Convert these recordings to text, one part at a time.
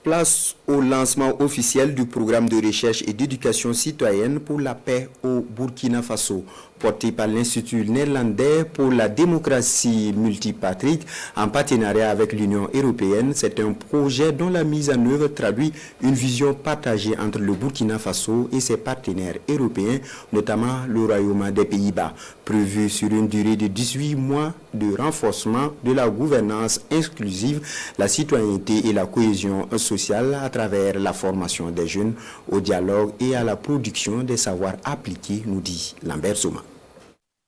Place au lancement officiel du programme de recherche et d'éducation citoyenne pour la paix au Burkina Faso, porté par l'Institut néerlandais pour la démocratie multipatrite en partenariat avec l'Union européenne. C'est un projet dont la mise en œuvre traduit une vision partagée entre le Burkina Faso et ses partenaires européens, notamment le Royaume des Pays-Bas, prévu sur une durée de 18 mois de renforcement de la gouvernance inclusive, la citoyenneté et la cohésion sociale à travers la formation des jeunes, au dialogue et à la production des savoirs appliqués, nous dit Lambert Zoma.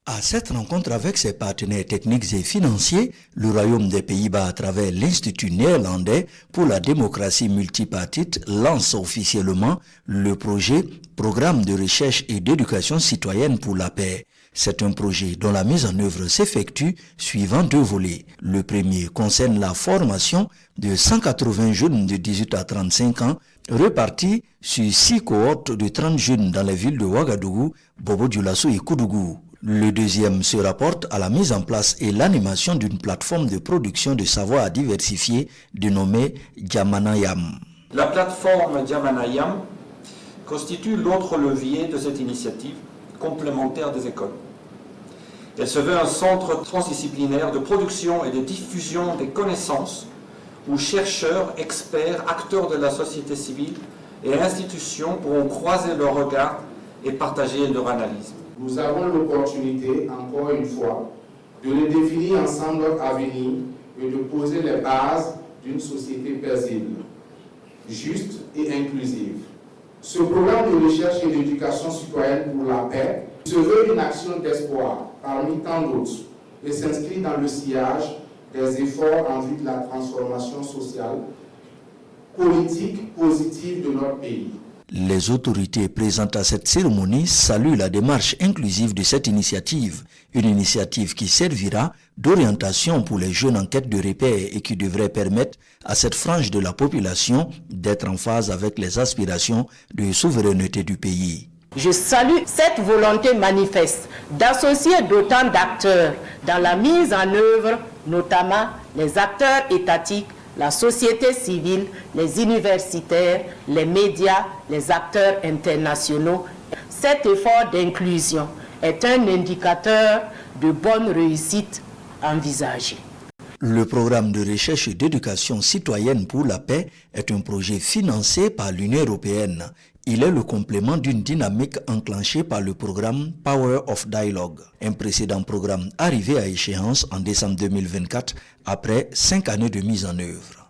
À cette rencontre avec ses partenaires techniques et financiers, le Royaume des Pays-Bas à travers l'Institut néerlandais pour la démocratie multipartite lance officiellement le projet Programme de recherche et d'éducation citoyenne pour la paix. C'est un projet dont la mise en œuvre s'effectue suivant deux volets. Le premier concerne la formation de 180 jeunes de 18 à 35 ans répartis sur 6 cohortes de 30 jeunes dans les villes de Ouagadougou, Bobo-Dioulasso et Koudougou. Le deuxième se rapporte à la mise en place et l'animation d'une plateforme de production de savoirs diversifiés dénommée Djamanayam. La plateforme Djamanayam constitue l'autre levier de cette initiative complémentaire des écoles. Elle se veut un centre transdisciplinaire de production et de diffusion des connaissances où chercheurs, experts, acteurs de la société civile et institutions pourront croiser leurs regards et partager leur analyse. Nous avons l'opportunité, encore une fois, de redéfinir ensemble notre avenir et de poser les bases d'une société paisible, juste et inclusive. Ce programme de recherche et d'éducation citoyenne pour la paix se veut une action d'espoir parmi tant d'autres et s'inscrit dans le sillage des efforts en vue de la transformation sociale, politique, positive de notre pays. Les autorités présentes à cette cérémonie saluent la démarche inclusive de cette initiative, une initiative qui servira d'orientation pour les jeunes en quête de repères et qui devrait permettre à cette frange de la population d'être en phase avec les aspirations de souveraineté du pays. Je salue cette volonté manifeste d'associer d'autant d'acteurs dans la mise en œuvre, notamment les acteurs étatiques, la société civile, les universitaires, les médias, les acteurs internationaux. Cet effort d'inclusion est un indicateur de bonne réussite envisagée. Le programme de recherche et d'éducation citoyenne pour la paix est un projet financé par l'Union européenne. Il est le complément d'une dynamique enclenchée par le programme Power of Dialogue, un précédent programme arrivé à échéance en décembre 2024 après 5 années de mise en œuvre.